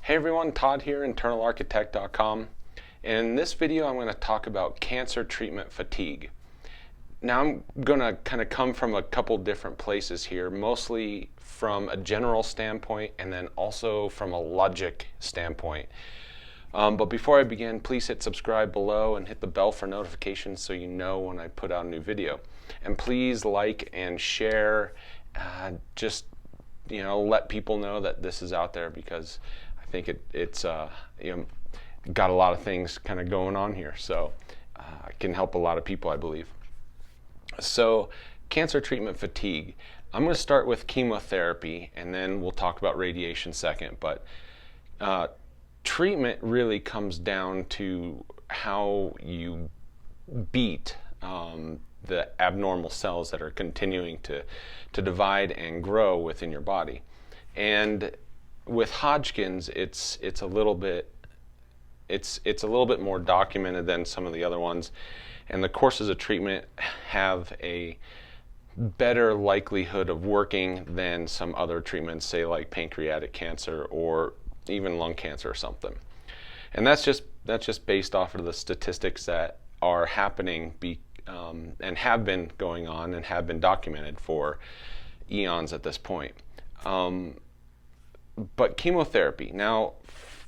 Hey everyone, Todd here, internalarchitect.com. In this video I'm going to talk about cancer treatment fatigue. Now I'm going to kind of come from a couple different places here, mostly from a general standpoint and then also from a logic standpoint. But before I begin, please hit subscribe below and hit the bell for notifications so you know when I put out a new video. And please like and share, just let people know that this is out there, because I think it's got a lot of things kind of going on here, so it can help a lot of people, I believe. So cancer treatment fatigue. I'm going to start with chemotherapy and then we'll talk about radiation second, but treatment really comes down to how you beat the abnormal cells that are continuing to divide and grow within your body. And with Hodgkin's, it's a little bit more documented than some of the other ones, and the courses of treatment have a better likelihood of working than some other treatments, say like pancreatic cancer or even lung cancer or something. And that's just based off of the statistics that are happening and have been going on and have been documented for eons at this point. But chemotherapy, now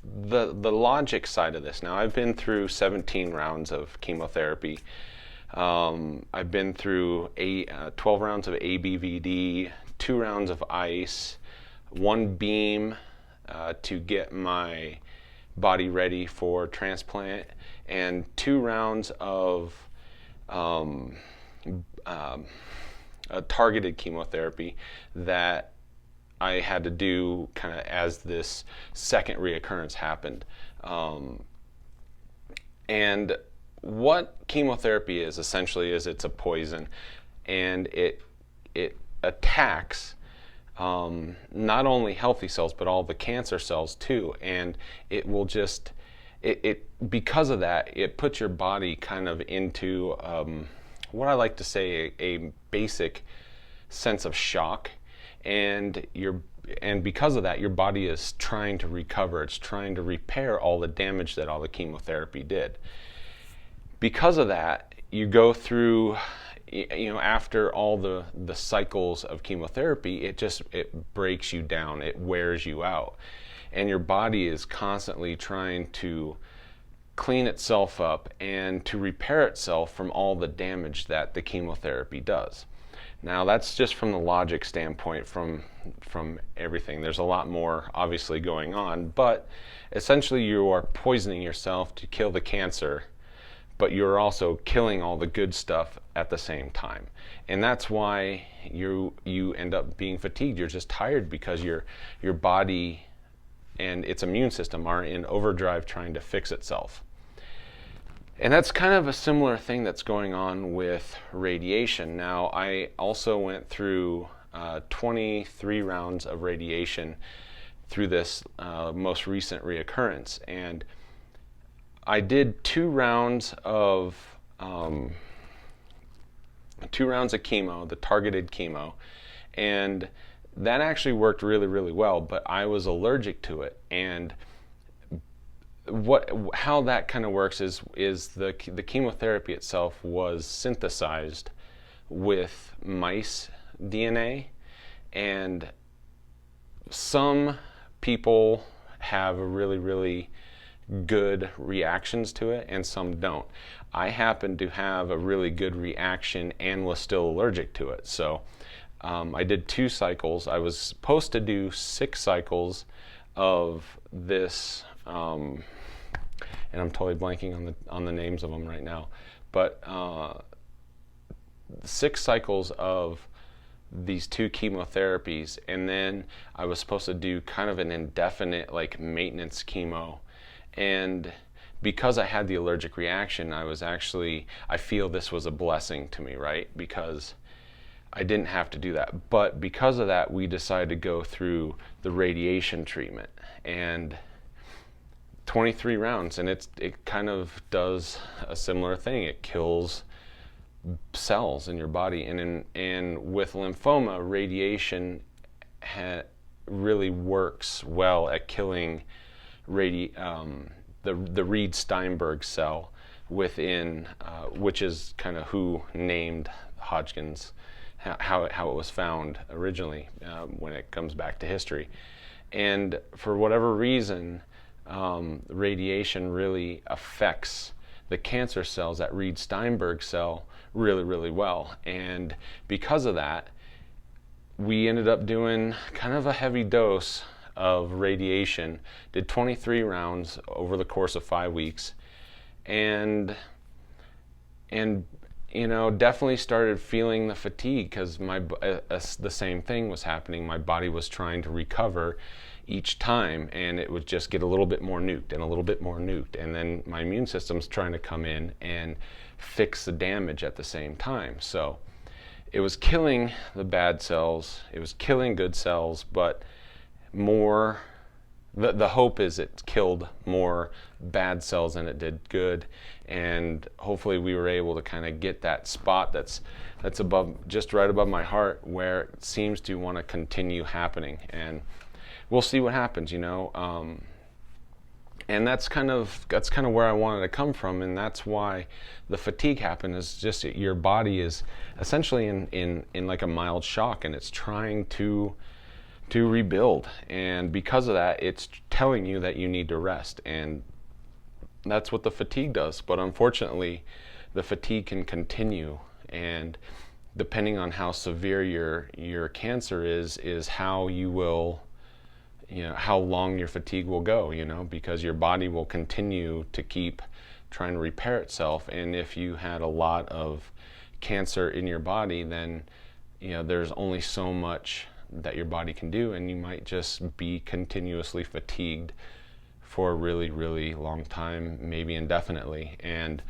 the logic side of this, now I've been through 17 rounds of chemotherapy. I've been through 12 rounds of ABVD, 2 rounds of ICE, 1 beam to get my body ready for transplant, and 2 rounds of targeted chemotherapy that I had to do kind of as this second reoccurrence happened. And what chemotherapy is essentially is it's a poison, and it attacks not only healthy cells but all the cancer cells too, and it will just because of that, it puts your body kind of into what I like to say a basic sense of shock, and because of that, your body is trying to recover. It's trying to repair all the damage that all the chemotherapy did. Because of that, you go through, after all the cycles of chemotherapy, it breaks you down, it wears you out, and your body is constantly trying to clean itself up and to repair itself from all the damage that the chemotherapy does. Now that's just from the logic standpoint, from everything. There's a lot more obviously going on, but essentially you are poisoning yourself to kill the cancer, but you're also killing all the good stuff at the same time. And that's why you end up being fatigued. You're just tired because your body and its immune system are in overdrive trying to fix itself. And that's kind of a similar thing that's going on with radiation. Now, I also went through 23 rounds of radiation through this most recent reoccurrence, and I did 2 rounds of chemo, the targeted chemo, and that actually worked really, really well. But I was allergic to it, and how that kind of works is the chemotherapy itself was synthesized with mice DNA, and some people have really, really good reactions to it and some don't. I happen to have a really good reaction and was still allergic to it, so I did 2 cycles. I was supposed to do 6 cycles of this, and I'm totally blanking on the names of them right now, but 6 cycles of these 2 chemotherapies, and then I was supposed to do kind of an indefinite like maintenance chemo. And because I had the allergic reaction, I feel this was a blessing to me, right? Because I didn't have to do that. But because of that, we decided to go through the radiation treatment, and 23 rounds, and it kind of does a similar thing. It kills cells in your body, and with lymphoma, radiation really works well at killing the Reed-Steinberg cell within, which is kind of who named Hodgkin's, how it was found originally when it comes back to history. And for whatever reason, radiation really affects the cancer cells, that Reed-Steinberg cell, really, really well. And because of that, we ended up doing kind of a heavy dose of radiation, did 23 rounds over the course of 5 weeks, and you know, definitely started feeling the fatigue because the same thing was happening. My body was trying to recover each time, and it would just get a little bit more nuked and a little bit more nuked, and then my immune system's trying to come in and fix the damage at the same time. So it was killing the bad cells, it was killing good cells, but more, the hope is it killed more bad cells than it did good, and hopefully we were able to kind of get that spot that's above, just right above my heart, where it seems to want to continue happening. And we'll see what happens, you know. And that's kind of where I wanted to come from, and that's why the fatigue happened. Is just your body is essentially in like a mild shock, and it's trying to rebuild, and because of that, it's telling you that you need to rest, and that's what the fatigue does. But unfortunately, the fatigue can continue, and depending on how severe your cancer is how you will, you know, how long your fatigue will go, you know, because your body will continue to keep trying to repair itself. And if you had a lot of cancer in your body, then, you know, there's only so much that your body can do, and you might just be continuously fatigued for a really, really long time, maybe indefinitely. And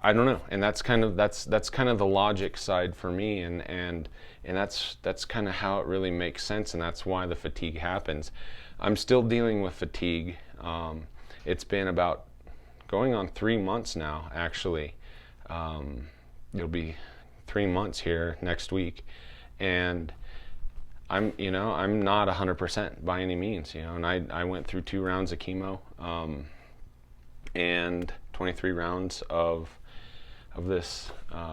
I don't know, and that's kind of the logic side for me, and that's kind of how it really makes sense, and that's why the fatigue happens. I'm still dealing with fatigue. It's been about going on 3 months now, actually. It'll be 3 months here next week, and I'm not 100% by any means, you know, and I went through 2 rounds of chemo, and 23 rounds of this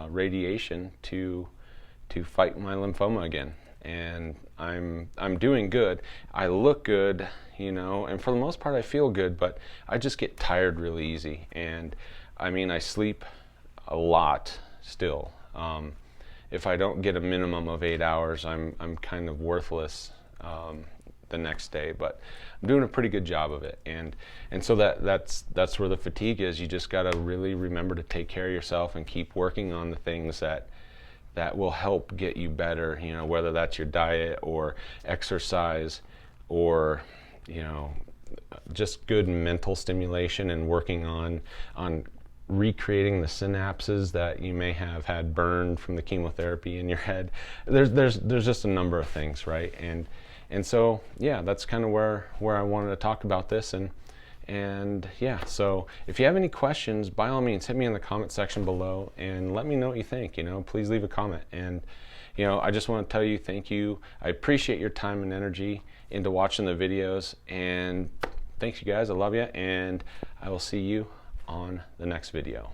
radiation to fight my lymphoma again, and I'm doing good. I look good, you know, and for the most part I feel good, but I just get tired really easy, and I mean, I sleep a lot still. If I don't get a minimum of 8 hours, I'm kind of worthless the next day. But I'm doing a pretty good job of it, and so that's where the fatigue is. You just got to really remember to take care of yourself and keep working on the things that will help get you better. You know, whether that's your diet or exercise, or, you know, just good mental stimulation and working on recreating the synapses that you may have had burned from the chemotherapy in your head. There's just a number of things, right? And so yeah, that's kind of where I wanted to talk about this, and yeah. So if you have any questions, by all means, hit me in the comment section below and let me know what you think. You know, please leave a comment, and you know, I just want to tell you thank you. I appreciate your time and energy into watching the videos, and thanks you guys. I love you, and I will see you on the next video.